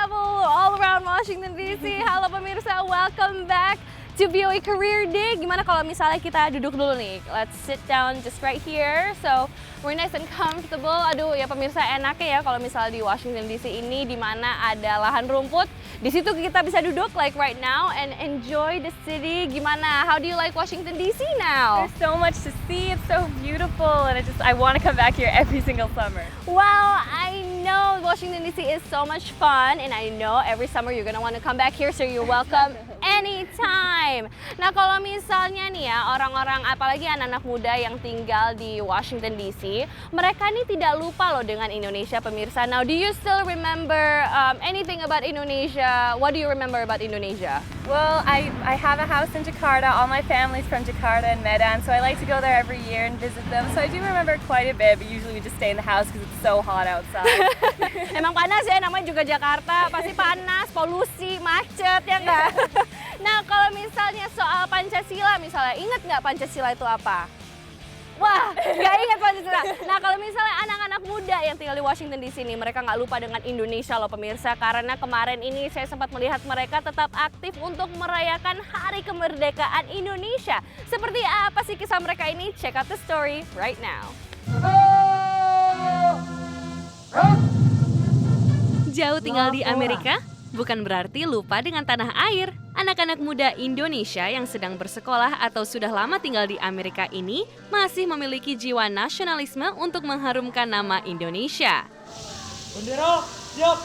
travel all around Washington DC. Halo pemirsa, welcome back to VOA Career Day. Gimana kalau misalnya kita duduk dulu nih? Let's sit down just right here. So we're nice and comfortable. Aduh ya pemirsa, enaknya ya kalau misalnya di Washington DC ini di mana ada lahan rumput. Di situ kita bisa duduk like right now and enjoy the city. Gimana? How do you like Washington DC now? There's so much to see. It's so beautiful, and I want to come back here every single summer. Wow, I know Washington DC is so much fun, and I know every summer you're gonna want to come back here, so you're welcome anytime. Nah, kalau misalnya nih ya, orang-orang apalagi anak-anak muda yang tinggal di Washington DC, mereka nih tidak lupa loh dengan Indonesia, pemirsa. Now, do you still remember anything about Indonesia? What do you remember about Indonesia? Well, I have a house in Jakarta. All my family's from Jakarta and Medan, so I like to go there every year and visit them. So I do remember quite a bit, but usually we just stay in the house because it's so hot outside. Emang panas ya, namanya juga Jakarta, pasti panas, polusi, macet, ya nggak? Nah, kalau misalnya soal Pancasila, misalnya, ingat nggak Pancasila itu apa? Wah, nggak ingat Pancasila. Nah, kalau misalnya anak-anak muda yang tinggal di Washington DC ini, mereka nggak lupa dengan Indonesia loh pemirsa. Karena kemarin ini saya sempat melihat mereka tetap aktif untuk merayakan Hari Kemerdekaan Indonesia. Seperti apa sih kisah mereka ini? Check out the story right now. Jauh tinggal di Amerika? Bukan berarti lupa dengan tanah air. Anak-anak muda Indonesia yang sedang bersekolah atau sudah lama tinggal di Amerika ini masih memiliki jiwa nasionalisme untuk mengharumkan nama Indonesia. Bendera, siap!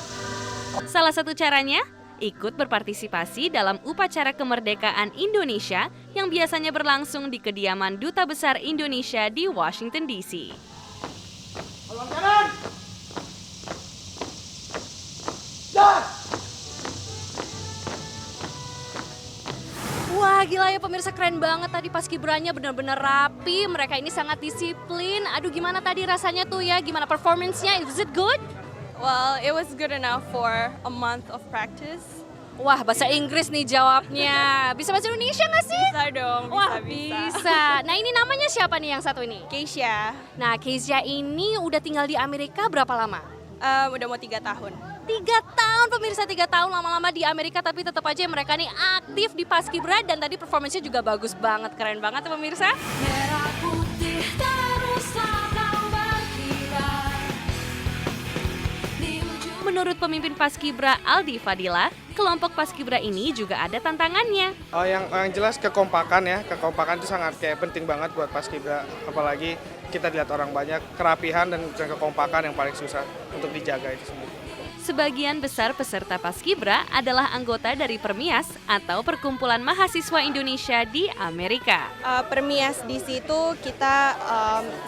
Salah satu caranya, ikut berpartisipasi dalam upacara kemerdekaan Indonesia yang biasanya berlangsung di kediaman Duta Besar Indonesia di Washington DC. Haluan kanan! Dan! Wah gila ya pemirsa, keren banget tadi paskibranya, benar-benar rapi, mereka ini sangat disiplin. Aduh gimana tadi rasanya tuh ya, gimana performance-nya, is it good? Well, it was good enough for a month of practice. Wah bahasa Inggris nih jawabnya, bisa bahasa Indonesia nggak sih? Bisa dong, Wah bisa. bisa. Nah ini namanya siapa nih yang satu ini? Keisha, Nah Kezia ini udah tinggal di Amerika berapa lama? udah mau 3 tahun. 3 tahun pemirsa, 3 tahun lama-lama di Amerika, tapi tetap aja mereka nih aktif di Paskibra dan tadi performance-nya juga bagus banget, keren banget ya pemirsa. Merah putih teruslah kau berkibar. Menurut pemimpin Paskibra Aldi Fadila, kelompok Paskibra ini juga ada tantangannya. Oh, yang jelas kekompakan ya, kekompakan itu sangat kayak penting banget buat Paskibra, apalagi kita lihat orang banyak, kerapihan dan kekompakan yang paling susah untuk dijaga itu sendiri. Sebagian besar peserta Paskibra adalah anggota dari Permias atau Perkumpulan Mahasiswa Indonesia di Amerika. Permias di situ kita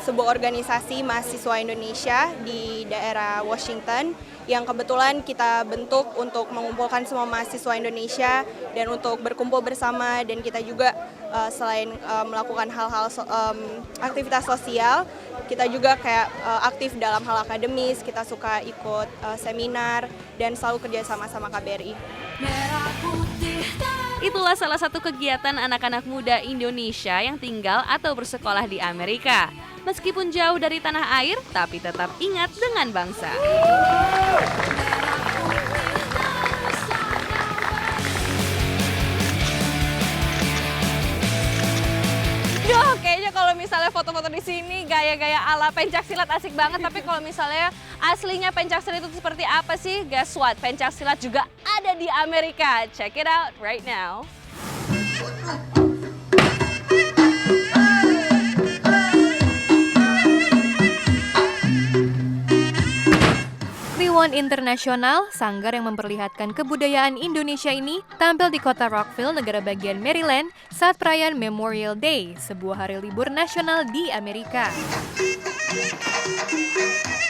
sebuah organisasi mahasiswa Indonesia di daerah Washington yang kebetulan kita bentuk untuk mengumpulkan semua mahasiswa Indonesia dan untuk berkumpul bersama, dan kita juga selain melakukan hal-hal aktivitas sosial, kita juga kayak aktif dalam hal akademis, kita suka ikut seminar dan selalu kerja sama KBRI. Itulah salah satu kegiatan anak-anak muda Indonesia yang tinggal atau bersekolah di Amerika. Meskipun jauh dari tanah air, tapi tetap ingat dengan bangsa. Duh, kayaknya kalau misalnya foto-foto di sini gaya-gaya ala pencaksilat asik banget. Tapi kalau misalnya aslinya pencaksilat itu seperti apa sih? Guess what? Pencaksilat juga ada di Amerika. Check it out right now. Kliwon Internasional, sanggar yang memperlihatkan kebudayaan Indonesia ini, tampil di kota Rockville, negara bagian Maryland, saat perayaan Memorial Day, sebuah hari libur nasional di Amerika.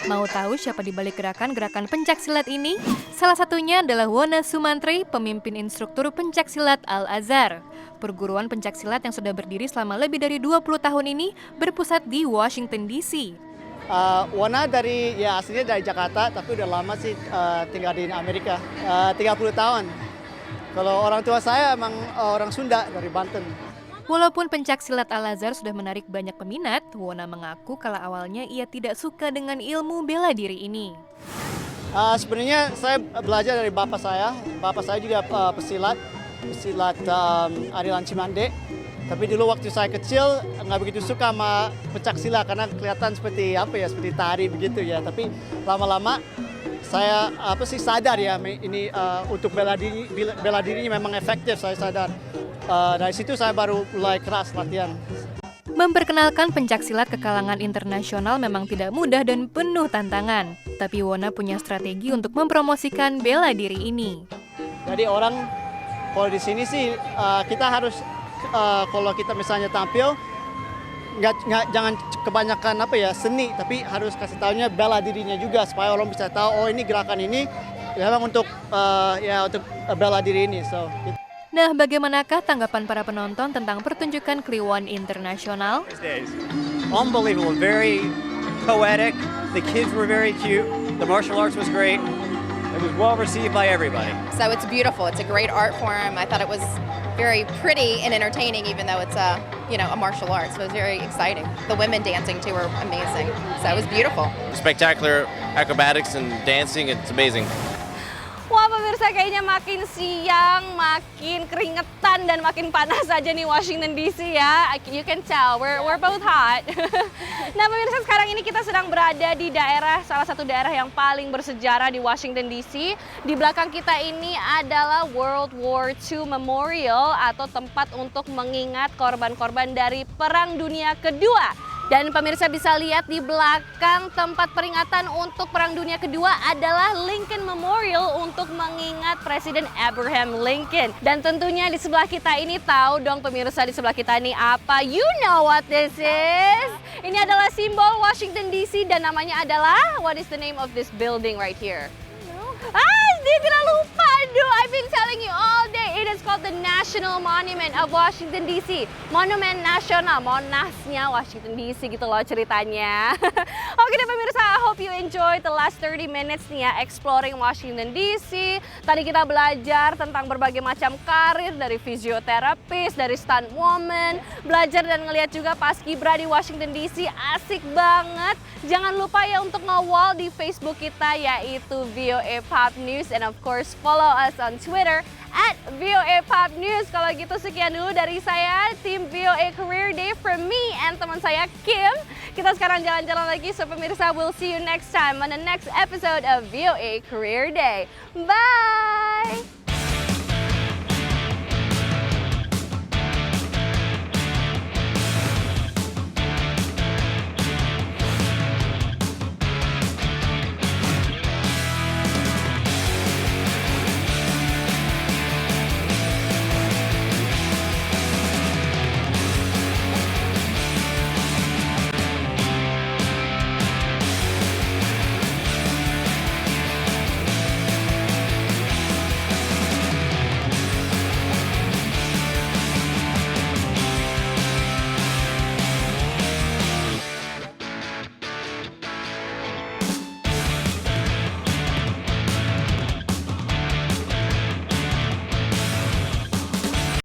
Mau tahu siapa di balik gerakan-gerakan pencaksilat ini? Salah satunya adalah Wona Sumantri, pemimpin instruktur pencaksilat Al-Azhar. Perguruan pencaksilat yang sudah berdiri selama lebih dari 20 tahun ini berpusat di Washington DC. Wona aslinya dari Jakarta, tapi udah lama sih tinggal di Amerika, 30 tahun. Kalau orang tua saya emang orang Sunda dari Banten. Walaupun pencaksilat Al-Azhar sudah menarik banyak peminat, Wona mengaku kalau awalnya ia tidak suka dengan ilmu bela diri ini. Sebenarnya saya belajar dari bapak saya. Bapak saya juga pesilat Arilan Cimande. Tapi dulu waktu saya kecil nggak begitu suka sama pencak silat karena kelihatan seperti seperti tari begitu ya. Tapi lama-lama saya sadar ya ini untuk bela dirinya memang efektif, saya sadar. Dari situ saya baru mulai keras latihan. Memperkenalkan pencaksilat ke kalangan internasional memang tidak mudah dan penuh tantangan. Tapi Wona punya strategi untuk mempromosikan bela diri ini. Jadi orang kalau di sini sih kita harus kalau kita misalnya tampil jangan kebanyakan seni, tapi harus kasih tahunya bela dirinya juga supaya orang bisa tahu ini gerakan ini memang untuk bela diri ini. Nah, bagaimanakah tanggapan para penonton tentang pertunjukan Kliwon internasional? Unbelievable, very poetic. The kids were very cute. The martial arts was great. It was well received by everybody. So it's beautiful. It's a great art form. I thought it was very pretty and entertaining, even though it's a martial arts. So it was very exciting. The women dancing too were amazing. So it was beautiful. Spectacular acrobatics and dancing. It's amazing. Wah pemirsa, kayaknya makin siang, makin keringetan dan makin panas saja nih Washington DC ya. You can tell, we're both hot. Nah pemirsa, sekarang ini kita sedang berada di salah satu daerah yang paling bersejarah di Washington DC. Di belakang kita ini adalah World War II Memorial atau tempat untuk mengingat korban-korban dari Perang Dunia Kedua. Dan pemirsa bisa lihat di belakang tempat peringatan untuk Perang Dunia Kedua adalah Lincoln Memorial untuk mengingat Presiden Abraham Lincoln. Dan tentunya di sebelah kita ini tahu dong pemirsa, di sebelah kita ini apa? You know what this is? Ini adalah simbol Washington DC dan namanya adalah, what is the name of this building right here? Dia tidak lupa. Aduh, I've been telling you all day. It is called the National Monument of Washington DC. Monumen Nasional, Monasnya Washington DC gitu loh ceritanya. Oke deh pemirsa, I hope you enjoyed the last 30 minutes nih ya exploring Washington DC. Tadi kita belajar tentang berbagai macam karir, dari fisioterapis, dari stunt woman, belajar dan ngeliat juga paskibra di Washington DC, asik banget. Jangan lupa ya untuk nge-wall di Facebook kita yaitu VOA Pop News, and of course follow us on Twitter @VOA Pop News. Kalau gitu sekian dulu dari saya, tim VOA Career Day from me and teman saya Kim. Kita sekarang jalan-jalan lagi, so pemirsa, we'll see you next time on the next episode of VOA Career Day. Bye!